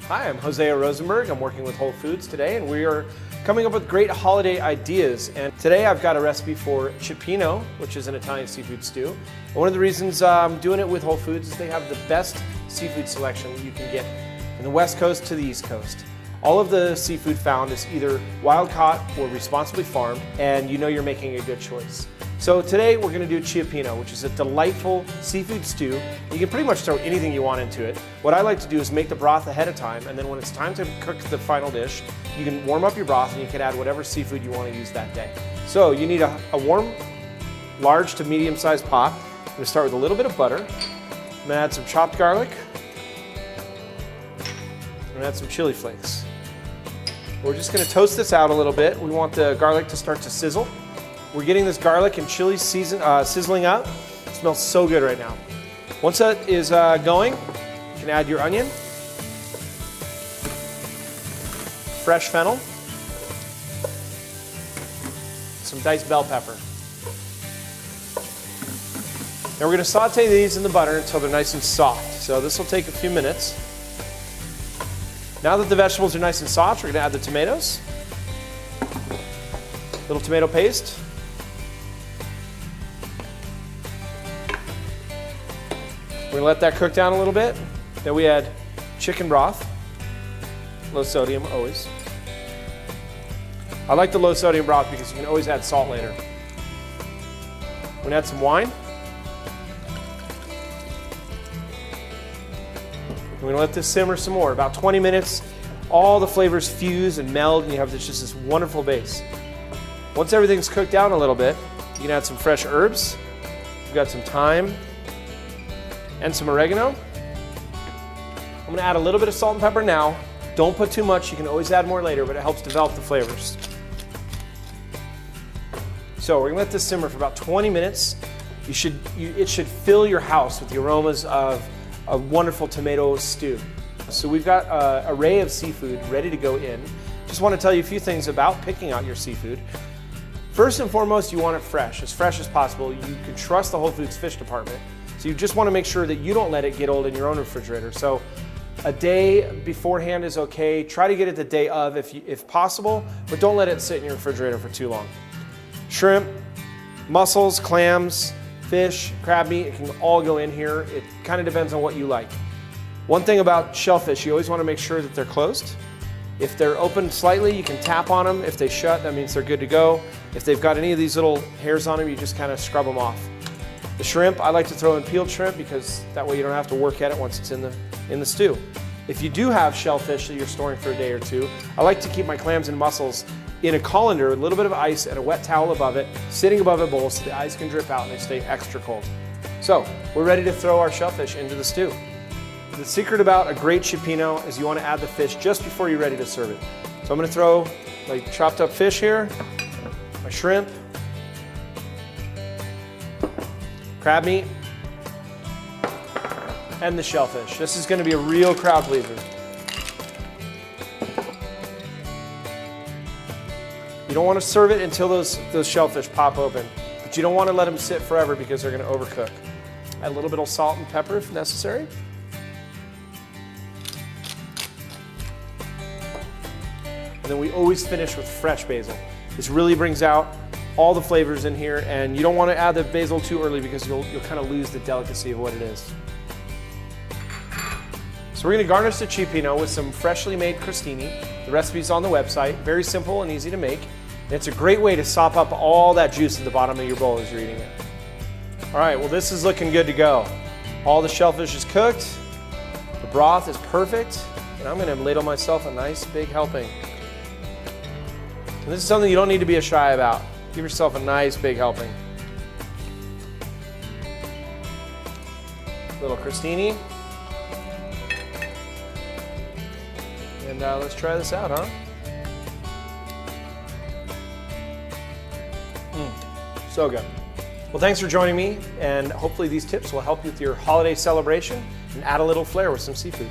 Hi, I'm Hosea Rosenberg. I'm working with Whole Foods today, and we are coming up with great holiday ideas. And today I've got a recipe for Cioppino, which is an Italian seafood stew. And one of the reasons I'm doing it with Whole Foods is they have the best seafood selection you can get from the West Coast to the East Coast. All of the seafood found is either wild caught or responsibly farmed, and you know you're making a good choice. So today we're going to do Cioppino, which is a delightful seafood stew. You can pretty much throw anything you want into it. What I like to do is make the broth ahead of time, and then when it's time to cook the final dish, you can warm up your broth and you can add whatever seafood you want to use that day. So you need a warm, large to medium-sized pot. I'm going to start with a little bit of butter. I'm going to add some chopped garlic. I'm going to add some chili flakes. We're just going to toast this out a little bit. We want the garlic to start to sizzle. We're getting this garlic and chili sizzling up. It smells so good right now. Once that is going, you can add your onion, fresh fennel, some diced bell pepper. Now we're going to saute these in the butter until they're nice and soft. So this will take a few minutes. Now that the vegetables are nice and soft, we're going to add the tomatoes, little tomato paste, we're going to let that cook down a little bit. Then we add chicken broth, low sodium always. I like the low sodium broth because you can always add salt later. We're going to add some wine. We're going to let this simmer some more, about 20 minutes. All the flavors fuse and meld, and you have just this wonderful base. Once everything's cooked down a little bit, you can add some fresh herbs. We've got some thyme and some oregano. I'm going to add a little bit of salt and pepper now. Don't put too much. You can always add more later, but it helps develop the flavors. So we're going to let this simmer for about 20 minutes. It should fill your house with the aromas of a wonderful tomato stew. So we've got an array of seafood ready to go in. Just want to tell you a few things about picking out your seafood. First and foremost, you want it fresh as possible. You can trust the Whole Foods fish department. So you just want to make sure that you don't let it get old in your own refrigerator. So a day beforehand is okay. Try to get it the day of if possible, but don't let it sit in your refrigerator for too long. Shrimp, mussels, clams, fish, crab meat, it can all go in here. It kind of depends on what you like. One thing about shellfish, you always want to make sure that they're closed. If they're open slightly, you can tap on them. If they shut, that means they're good to go. If they've got any of these little hairs on them, you just kind of scrub them off. The shrimp, I like to throw in peeled shrimp because that way you don't have to work at it once it's in the stew. If you do have shellfish that you're storing for a day or two, I like to keep my clams and mussels in a colander with a little bit of ice and a wet towel above it, sitting above a bowl so the ice can drip out and they stay extra cold. So we're ready to throw our shellfish into the stew. The secret about a great Cioppino is you want to add the fish just before you're ready to serve it. So I'm going to throw my chopped up fish here, my shrimp, crab meat, and the shellfish. This is going to be a real crowd pleaser. You don't want to serve it until those shellfish pop open, but you don't want to let them sit forever because they're going to overcook. Add a little bit of salt and pepper if necessary. And then we always finish with fresh basil. This really brings out all the flavors in here, and you don't want to add the basil too early because you'll kind of lose the delicacy of what it is. So we're going to garnish the Cioppino with some freshly made crostini. The recipe's on the website. Very simple and easy to make. And it's a great way to sop up all that juice at the bottom of your bowl as you're eating it. All right, well, this is looking good to go. All the shellfish is cooked. The broth is perfect. And I'm going to ladle myself a nice big helping. And this is something you don't need to be shy about. Give yourself a nice big helping. Little crostini. And let's try this out, huh? So good. Well, thanks for joining me, and hopefully these tips will help you with your holiday celebration and add a little flair with some seafood.